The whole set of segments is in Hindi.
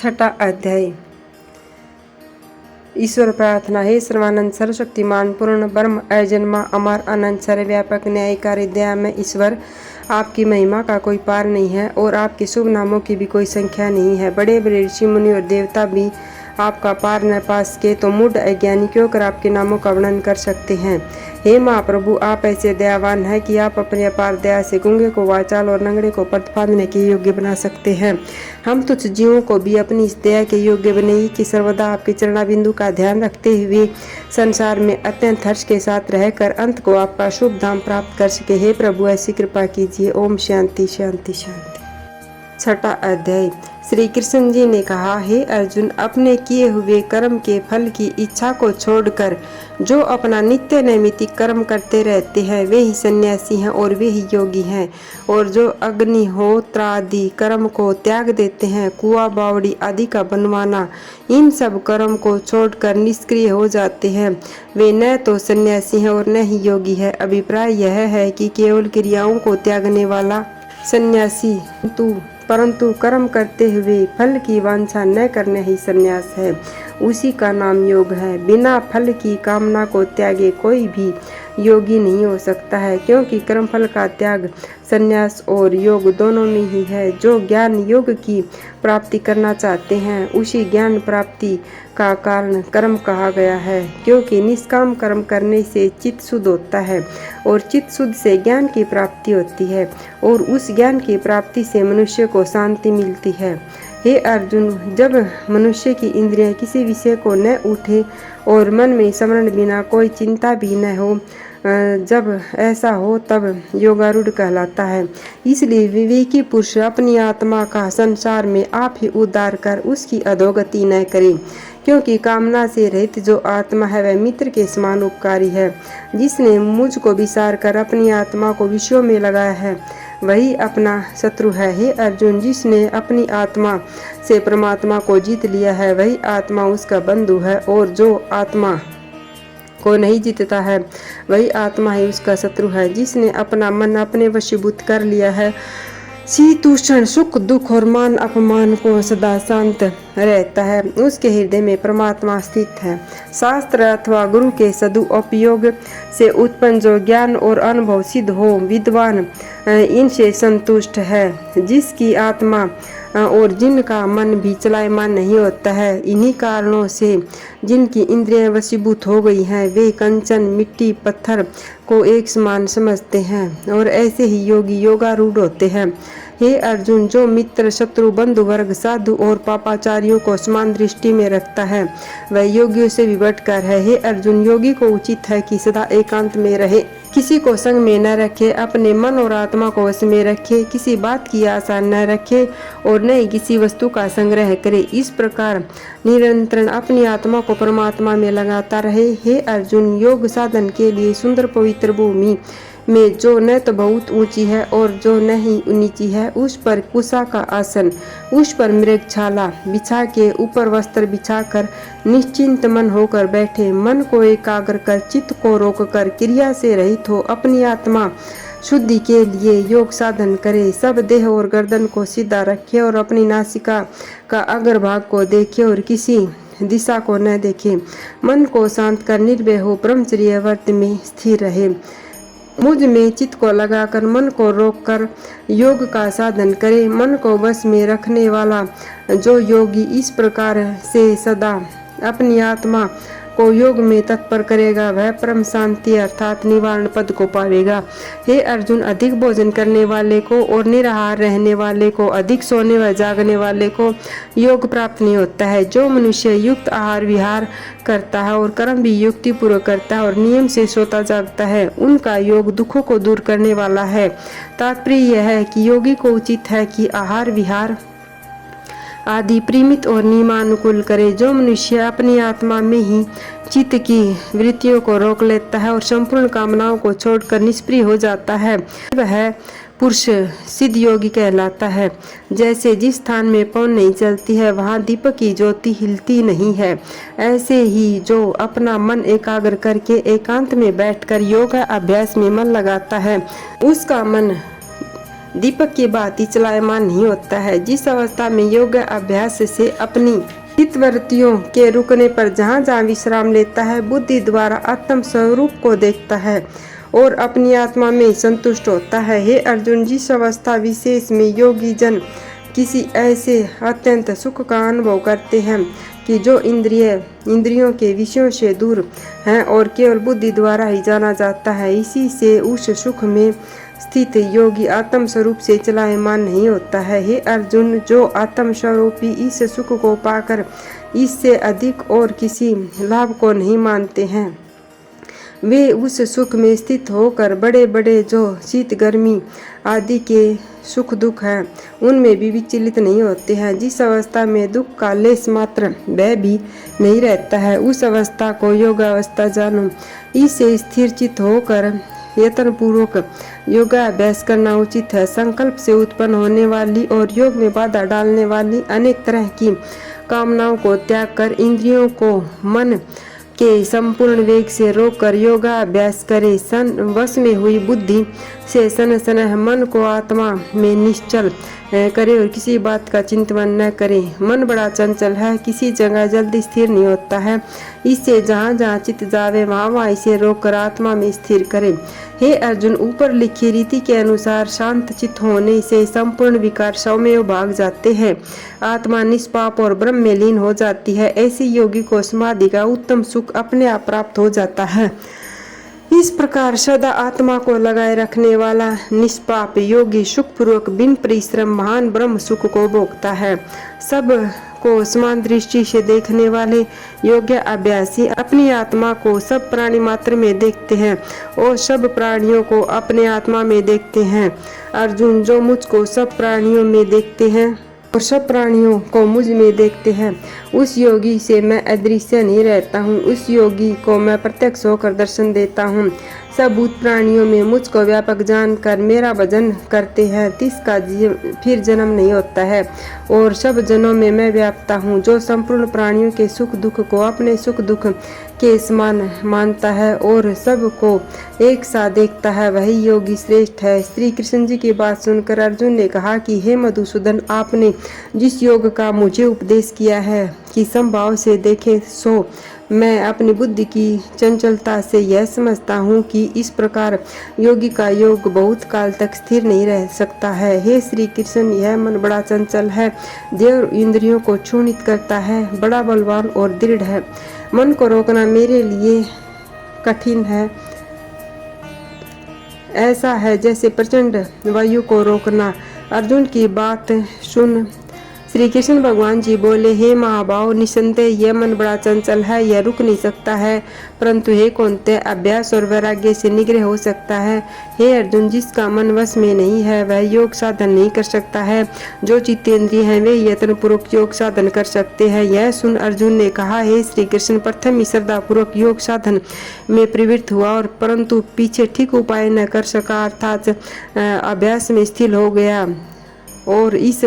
छठा अध्याय। ईश्वर प्रार्थना। हे सर्वानंद सर्वशक्तिमान पूर्ण ब्रह्म अजन्मा अमर अनंत सर्वव्यापक न्यायकारी दया में ईश्वर, आपकी महिमा का कोई पार नहीं है और आपके शुभ नामों की भी कोई संख्या नहीं है। बड़े बड़े ऋषि मुनि और देवता भी आपका पार न पा सके तो मूढ़ अज्ञानी क्यों कर आपके नामों का वर्णन कर सकते हैं। हे महाप्रभु, आप ऐसे दयावान हैं कि आप अपनी अपार दया से गूंगे को वाचाल और लंगड़े को पथ बांधने के योग्य बना सकते हैं। हम तुच्छ जीवों को भी अपनी इस दया के योग्य बने कि सर्वदा आपके चरणा बिंदु का ध्यान रखते हुए संसार में अत्यंत हर्ष के साथ रहकर अंत को आपका शुभ धाम प्राप्त कर सके। हे प्रभु, ऐसी कृपा कीजिए। ओम शांति शांति शांति। छठा अध्याय। श्री कृष्ण जी ने कहा, हे अर्जुन, अपने किए हुए कर्म के फल की इच्छा को छोड़कर जो अपना नित्य नैमित्तिक कर्म करते रहते हैं वे ही सन्यासी हैं और वे ही योगी हैं। और जो अग्निहोत्रादि कर्म को त्याग देते हैं, कुआं बावड़ी आदि का बनवाना, इन सब कर्म को छोड़कर निष्क्रिय हो जाते हैं, वे न तो सन्यासी हैं और न ही योगी है। अभिप्राय यह है कि केवल क्रियाओं को त्यागने वाला सन्यासी परंतु कर्म करते हुए फल की वांछा न करना ही संन्यास है, उसी का नाम योग है। बिना फल की कामना को त्यागे कोई भी योगी नहीं हो सकता है, क्योंकि कर्मफल का त्याग संन्यास और योग दोनों में ही है। जो ज्ञान योग की प्राप्ति करना चाहते हैं उसी ज्ञान प्राप्ति का कारण कर्म कहा गया है, क्योंकि निष्काम कर्म करने से चित्त शुद्ध होता है और चित्त शुद्ध से ज्ञान की प्राप्ति होती है और उस ज्ञान की प्राप्ति से मनुष्य को शांति मिलती है। हे अर्जुन, जब मनुष्य की इंद्रियां किसी विषय को न उठे और मन में स्मरण बिना कोई चिंता भी न हो, जब ऐसा हो तब योगारूढ़ कहलाता है। इसलिए विवेकी पुरुष अपनी आत्मा का संसार में आप ही उद्धार कर उसकी अधोगति न करे, क्योंकि कामना से रहित जो आत्मा है वह मित्र के समान उपकारी है। जिसने मुझको विसार कर अपनी आत्मा को विषयों में लगाया है वही अपना शत्रु है। हे अर्जुन, जिसने अपनी आत्मा से परमात्मा को जीत लिया है वही आत्मा उसका बंधु है, और जो आत्मा को नहीं जीतता है वही आत्मा ही उसका शत्रु है। जिसने अपना मन अपने वशीभूत कर लिया है, शीतोष्ण सुख दुख और मान अपमान को सदा शांत रहता है, उसके हृदय में परमात्मा स्थित है। शास्त्र अथवा गुरु के सदुपयोग से उत्पन्न जो ज्ञान और अनुभव सिद्ध हो, विद्वान इनसे संतुष्ट है। जिसकी आत्मा और जिनका मन भी चलायमान नहीं होता है, इन्हीं कारणों से जिनकी इंद्रियां वशीभूत हो गई हैं वे कंचन मिट्टी पत्थर को एक समान समझते हैं और ऐसे ही योगी योगारूढ़ होते हैं। हे अर्जुन, जो मित्र शत्रु बंधु वर्ग साधु और पापाचारियों को समान दृष्टि में रखता है वह योगियों से भी बढ़कर है। हे अर्जुन, योगी को उचित है कि सदा एकांत में रहे, किसी को संग में न रखे, अपने मन और आत्मा को वश में रखे, किसी बात की आशा न रखे और न ही किसी वस्तु का संग्रह करे। इस प्रकार निरंतर अपनी आत्मा को परमात्मा में लगाता रहे। हे अर्जुन, योग साधन के लिए सुंदर पवित्र भूमि में जो न तो बहुत ऊंची है और जो न ही नीची है, उस पर कुशा का आसन, उस पर मृगछाला बिछा के ऊपर वस्त्र बिछाकर निश्चिंत मन होकर बैठे, मन को एकाग्र कर चित्त को रोककर क्रिया से रहित हो अपनी आत्मा शुद्धि के लिए योग साधन करे। सब देह और गर्दन को सीधा रखे और अपनी नासिका का अग्रभाग को देखे और किसी दिशा को न देखे। मन को शांत कर निर्भय हो ब्रह्मचर्य व्रत में स्थिर रहे। मुझ में चित्त को लगाकर मन को रोककर योग का साधन करे। मन को वश में रखने वाला जो योगी इस प्रकार से सदा अपनी आत्मा को योग में तत्पर करेगा वह परम शांति अर्थात निवारण पद को पावेगा। हे अर्जुन, अधिक भोजन करने वाले को और निराहार रहने वाले को, अधिक सोने व जागने वाले को योग प्राप्त नहीं होता है। जो मनुष्य युक्त आहार विहार करता है और कर्म भी युक्ति पूर्वक करता है और नियम से सोता जागता है, उनका योग दुखों को दूर करने वाला है। तात्पर्य यह है कि योगी को उचित है कि आहार विहार आदि प्रीमित और नियमानुकूल करे। जो मनुष्य अपनी आत्मा में ही चित्त की वृत्तियों को रोक लेता है और संपूर्ण कामनाओं को छोड़कर निष्क्रिय हो जाता है वह पुरुष सिद्ध योगी कहलाता है। जैसे जिस स्थान में पवन नहीं चलती है वहाँ दीपक की ज्योति हिलती नहीं है, ऐसे ही जो अपना मन एकाग्र करके एकांत में बैठकर योग अभ्यास में मन लगाता है उसका मन दीपक की भांति चलायमान नहीं होता है। जिस अवस्था में योग अभ्यास से अपनी चित्तवृत्तियों के रुकने पर जहाँ जहाँ विश्राम लेता है, बुद्धि द्वारा आत्म स्वरूप को देखता है और अपनी आत्मा में संतुष्ट होता है। हे अर्जुन, जिस अवस्था विशेष में योगी जन किसी ऐसे अत्यंत सुख का अनुभव करते हैं कि जो इंद्रियों के विषयों से दूर हैं और केवल बुद्धि द्वारा ही जाना जाता है, इसी से उस सुख में स्थित योगी आत्म स्वरूप से चलायमान नहीं होता है। हे अर्जुन, जो आत्म स्वरूपी इस सुख को पाकर इससे अधिक और किसी लाभ को नहीं मानते हैं, वे उस सुख में स्थित होकर बड़े बड़े जो शीत गर्मी आदि के सुख दुख हैं उनमें भी विचलित नहीं होते हैं। जिस अवस्था में दुख का लेस मात्र भय भी नहीं रहता है, उस अवस्था को योग अवस्था जानो। इससे स्थिर चित्त होकर यत्न पूर्वक योगाभ्यास करना उचित है। संकल्प से उत्पन्न होने वाली और योग में बाधा डालने वाली अनेक तरह की कामनाओं को त्याग कर इंद्रियों को मन के संपूर्ण वेग से रोककर योगाभ्यास करे। वश में हुई बुद्धि से सन मन को आत्मा में निश्चल करे और किसी बात का चिंतन न करे। मन बड़ा चंचल है, किसी जगह जल्दी स्थिर नहीं होता है। इससे जहाँ जहाँ चित्त जावे वहाँ इसे रोककर आत्मा में स्थिर करे। हे अर्जुन, ऊपर लिखी रीति के अनुसार शांत चित्त होने से संपूर्ण विकार सौम्य भाग जाते हैं, आत्मा निष्पाप और ब्रह्म में लीन हो जाती है। ऐसे योगी को समाधि का उत्तम सुख अपने आप प्राप्त हो जाता है। इस प्रकार सदा आत्मा को लगाए रखने वाला निष्पाप योगी सुखपूर्वक बिन परिश्रम महान ब्रह्म सुख को भोगता है। सब को समान दृष्टि से देखने वाले योग्य अभ्यासी अपनी आत्मा को सब प्राणी मात्र में देखते हैं और सब प्राणियों को अपने आत्मा में देखते हैं। अर्जुन, जो मुझको सब प्राणियों में देखते हैं और सब प्राणियों को मुझ में देखते हैं, उस योगी से मैं अदृश्य नहीं रहता हूँ। उस योगी को मैं प्रत्यक्ष होकर दर्शन देता हूँ। सब भूत प्राणियों में मुझको व्यापक जानकर मेरा भजन करते हैं, तिसका फिर जन्म नहीं होता है और सब जनों में मैं व्याप्ता हूँ। जो संपूर्ण प्राणियों के सुख दुख को अपने सुख दुख के समान मानता है और सबको एक साथ देखता है, वही योगी श्रेष्ठ है। श्री कृष्ण जी की बात सुनकर अर्जुन ने कहा कि हे मधुसूदन, आपने जिस योग का मुझे उपदेश किया है कि समभाव से देखे, सो मैं अपनी बुद्धि की चंचलता से यह समझता हूँ कि इस प्रकार योगी का योग बहुत काल तक स्थिर नहीं रह सकता है। हे श्री कृष्ण, यह मन बड़ा चंचल है, देव इंद्रियों को क्षुणित करता है, बड़ा बलवान और दृढ़ है। मन को रोकना मेरे लिए कठिन है। ऐसा है जैसे प्रचंड वायु को रोकना। अर्जुन की बात सुन श्री कृष्ण भगवान जी बोले, हे महाभाव, निसंदेह यह मन बड़ा चंचल है, यह रुक नहीं सकता है, परंतु हे कौन्तेय, अभ्यास और वैराग्य से निग्रह हो सकता है। हे अर्जुन, जिसका मन वश में नहीं है वह योग साधन नहीं कर सकता है। जो चित्तेंद्रिय हैं वे यत्न पूर्वक योग साधन कर सकते हैं। यह सुन अर्जुन ने कहा, हे श्री कृष्ण, प्रथम ही श्रद्धा पूर्वक योग साधन में प्रवृत्त हुआ और परंतु पीछे ठीक उपाय न कर सका, अर्थात अभ्यास में स्थिर हो गया और इस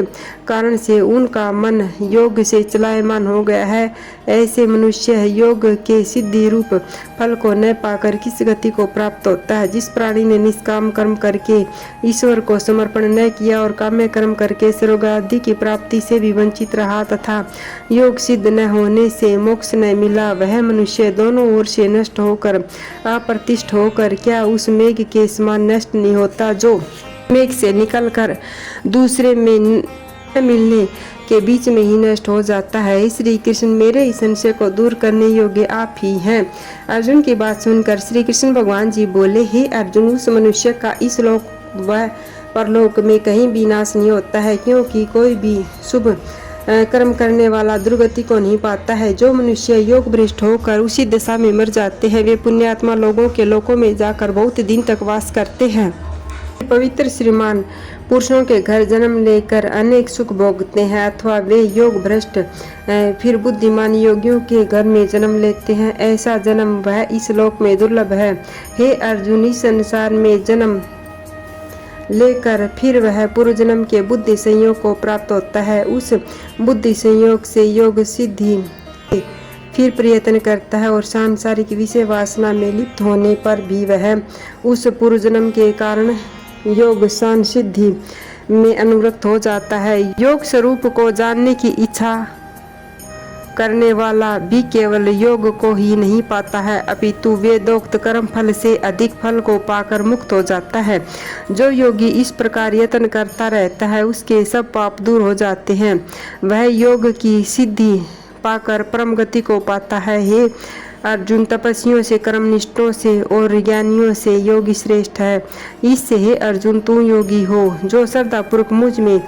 कारण से उनका मन योग से चलायमान हो गया है। ऐसे मनुष्य योग के सिद्धि रूप फल को न पाकर किस गति को प्राप्त होता है। जिस प्राणी ने निष्काम कर्म करके ईश्वर को समर्पण न किया और काम्य कर्म करके स्वर्गादि की प्राप्ति से भी वंचित रहा तथा योग सिद्ध न होने से मोक्ष न मिला, वह मनुष्य दोनों ओर से नष्ट होकर अप्रतिष्ठ होकर क्या उस मेघ के समान नष्ट नहीं होता, जो मेघ से निकलकर दूसरे में न मिलने के बीच में ही नष्ट हो जाता है। श्री कृष्ण, मेरे इस संशय को दूर करने योग्य आप ही हैं। अर्जुन की बात सुनकर श्री कृष्ण भगवान जी बोले, हे अर्जुन, उस मनुष्य का इस लोक व परलोक में कहीं भी नाश नहीं होता है, क्योंकि कोई भी शुभ कर्म करने वाला दुर्गति को नहीं पाता है। जो मनुष्य योग भ्रष्ट होकर उसी दशा में मर जाते हैं, वे पुण्यात्मा लोगों के लोकों में जाकर बहुत दिन तक वास करते हैं। पवित्र श्रीमान पुरुषों के घर जन्म लेकर अनेक सुख भोगते हैं, अथवा वे योग भ्रष्ट फिर बुद्धिमान योगियों के घर में जन्म लेते हैं। ऐसा जन्म वह इस लोक में दुर्लभ है। हे अर्जुन, इस संसार में जन्म लेकर फिर वह पूर्व जन्म के बुद्धि संयोग को प्राप्त होता है। उस बुद्धि संयोग से योग सिद्धि फिर प्रयत्न करता है और सांसारिक विषय वासना में लिप्त होने पर भी वह उस पूर्व जन्म के कारण योग शान सिद्धि में अनुरक्त हो जाता है। योग स्वरूप को जानने की इच्छा करने वाला भी केवल योग को ही नहीं पाता है, अपितु वेदोक्त कर्म फल से अधिक फल को पाकर मुक्त हो जाता है। जो योगी इस प्रकार यत्न करता रहता है उसके सब पाप दूर हो जाते हैं। वह योग की सिद्धि पाकर परम गति को पाता है। हे अर्जुन, तपस्वियों से, कर्मनिष्ठों से और ज्ञानियों से योगी श्रेष्ठ है। इससे हे अर्जुन तू योगी हो जो श्रद्धापूर्वक मुझ में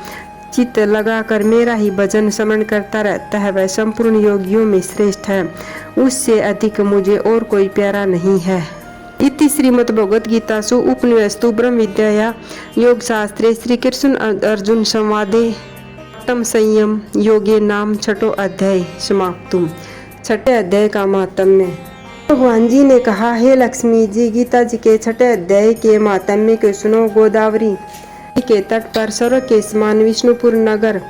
चित्त लगाकर मेरा ही भजन स्मरण करता रहता है, वह संपूर्ण योगियों में श्रेष्ठ है। उससे अधिक मुझे और कोई प्यारा नहीं है। इति श्रीमद् भगवद गीतासु उपनिषदु ब्रह्म विद्याया योग शास्त्रे श्री कृष्ण अर्जुन संवादे अष्टम संयम योगे नाम छठो अध्याय समाप्तुम। छठे अध्याय का महात्म्य। भगवान जी ने कहा, हे लक्ष्मी जी, गीता जी के छठे अध्याय के महात्म्य को सुनो। गोदावरी के तट पर स्वर्ग के समान विष्णुपुर नगर,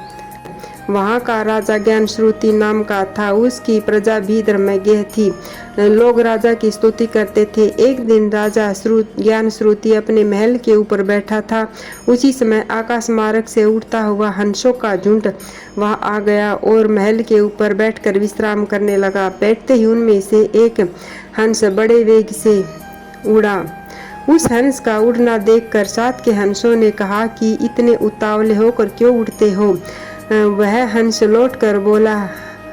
वहाँ का राजा ज्ञान श्रुति नाम का था। उसकी प्रजा भी धर्मज्ञ थी। लोग राजा की स्तुति करते थे। एक दिन राजा ज्ञान श्रुति अपने महल के ऊपर बैठा था। उसी समय आकाश मार्ग से उड़ता हुआ हंसों का झुंड वहाँ आ गया और महल के ऊपर बैठकर विश्राम करने लगा। बैठते ही उनमें से एक हंस बड़े वेग से उड़ा। उस हंस का उड़ना देखकर साथ के हंसों ने कहा कि इतने उतावले होकर क्यों उड़ते हो। वह हंस लौटकर बोला,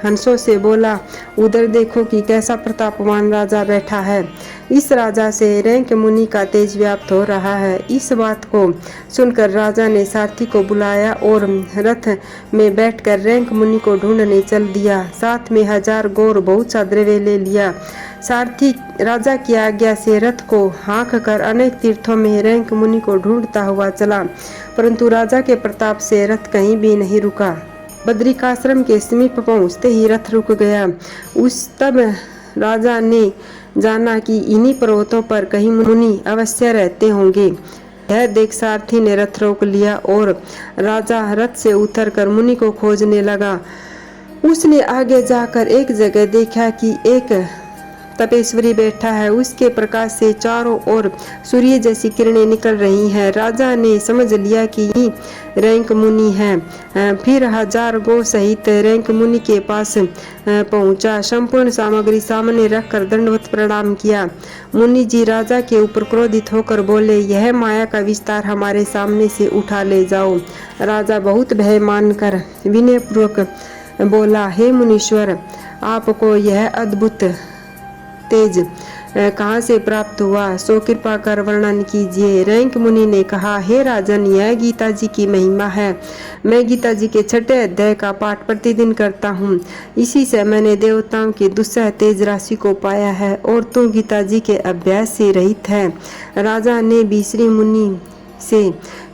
हंसों से बोला, उधर देखो कि कैसा प्रतापवान राजा बैठा है। इस राजा से रैंक मुनि का तेज व्याप्त हो रहा है। इस बात को सुनकर राजा ने सारथी को बुलाया और रथ में बैठकर रैंक मुनि को ढूंढने चल दिया। साथ में 1000 गौर बहुत सा द्रव्य ले लिया। सारथी राजा की आज्ञा से रथ को हाँक कर अनेक तीर्थों में रैंक मुनि को ढूंढता हुआ चला, परंतु राजा के प्रताप से रथ कहीं भी नहीं रुका। बद्रिकाश्रम के समीप पहुंचते ही रथ रुक गया। तब राजा ने जाना कि इन्हीं पर्वतों पर कहीं मुनि अवश्य रहते होंगे। यह देख सारथी ने रथ रोक लिया और राजा रथ से उतरकर मुनि को खोजने लगा। उसने आगे जाकर एक जगह देखा कि एक तपेश्वरी बैठा है। उसके प्रकाश से चारों ओर सूर्य जैसी किरणें निकल रही हैं। राजा ने समझ लिया कि ये रैंक मुनि है। फिर 1000 गौ सहित रैंक मुनि के पास पहुंचा। संपूर्ण सामग्री सामने रखकर दंडवत प्रणाम किया। मुनि जी राजा के ऊपर क्रोधित होकर बोले, यह माया का विस्तार हमारे सामने से उठा ले जाओ। राजा बहुत भय मानकर विनयपूर्वक बोला, हे मुनीश्वर, आपको यह अद्भुत तेज कहाँ से प्राप्त हुआ, सो कृपा कर वर्णन कीजिए। रैंक मुनि ने कहा, हे राजन, यह गीता जी की महिमा है। मैं गीता जी के छठे अध्याय का पाठ प्रतिदिन करता हूँ। इसी से मैंने देवताओं की दुस्सह तेज राशि को पाया है और तू गीता जी के अभ्यास से रहित है। राजा ने भी श्री मुनि से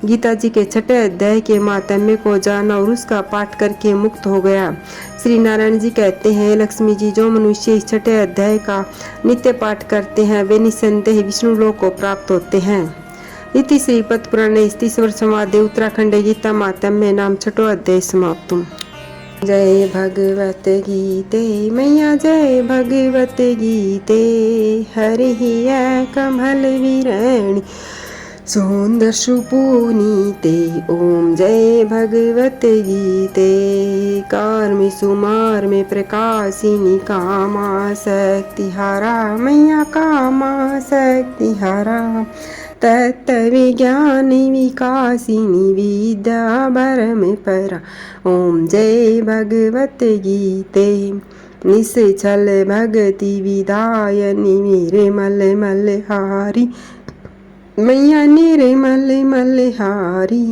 गीता जी के छठे अध्याय के महात्म्य को जाना और उसका पाठ करके मुक्त हो गया। श्री नारायण जी कहते हैं, लक्ष्मी जी, जो मनुष्य इस छठे अध्याय का नित्य पाठ करते हैं वे निसंदेह विष्णु लोक को प्राप्त होते हैं। इति श्री पद्म पुराणे स्तीश्वर संवादे उत्तराखंड गीता महात्म्य नाम छठो अध्याय समाप्तुम। जय भगवत गीते मैया, जय भगवत गीते, हरि कमल विरणी सुंदर सुपुनीते। ओम जय भगवत गीते, कार्मि सुमार में प्रकाशिनी, कामा शक्ति हारा मैया, कामा शक्ति हारा, तत्व विज्ञानी विकासिनी, विद्या भरम परा। ओम जय भगवत गीते, निश्चल भगति विदायनी, मेरे मल मल हारी मैया, निर्मल मलहारी,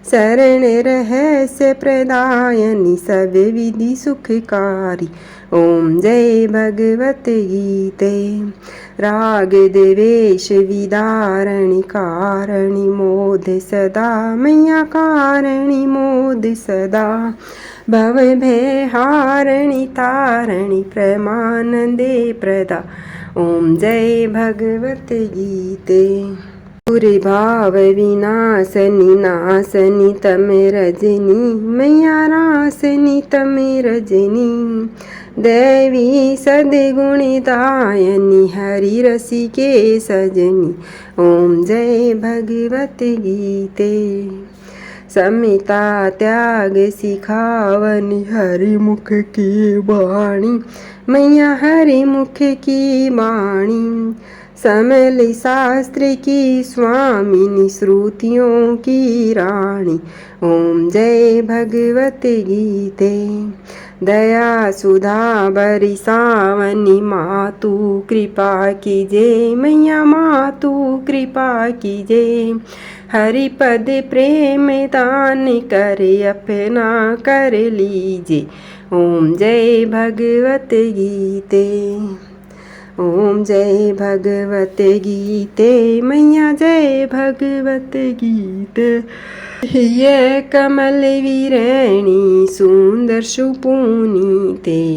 शरण रहस्य प्रदायनी, सब विधि सुखकारी। ओम जय भगवत गीते, राग देवेश विदारणी, कारणी मोद सदा मैया, कारणी मोद सदा, भव भय हारणी, तारणी प्रमानंदे प्रदा। ओम जय भगवत गीते, पूरे भाव विनाशनी, नाशनी तमे रजनी मैया, रासनी तमे रजनी, देवी सद्गुणितायनि हरि रसिके सजनी। ओम जय भगवत गीते। समिता त्याग सिखावनी हरि मुख की वाणी। मैया हरि मुख की वाणी। समल शास्त्र की स्वामिनी श्रुतियों की रानी। ओम जय भगवत गीते। दया सुधा बरसावनी मातु कृपा कीजे। मैया मातु कृपा कीजे। हरिपद प्रेम दान करे अपना कर लीजे। ओम जय भगवत गीते। ओम जय भगवत गीते। मैया जय भगवत गीते। ये कमल वीरणी सुंदर सुपुनीते।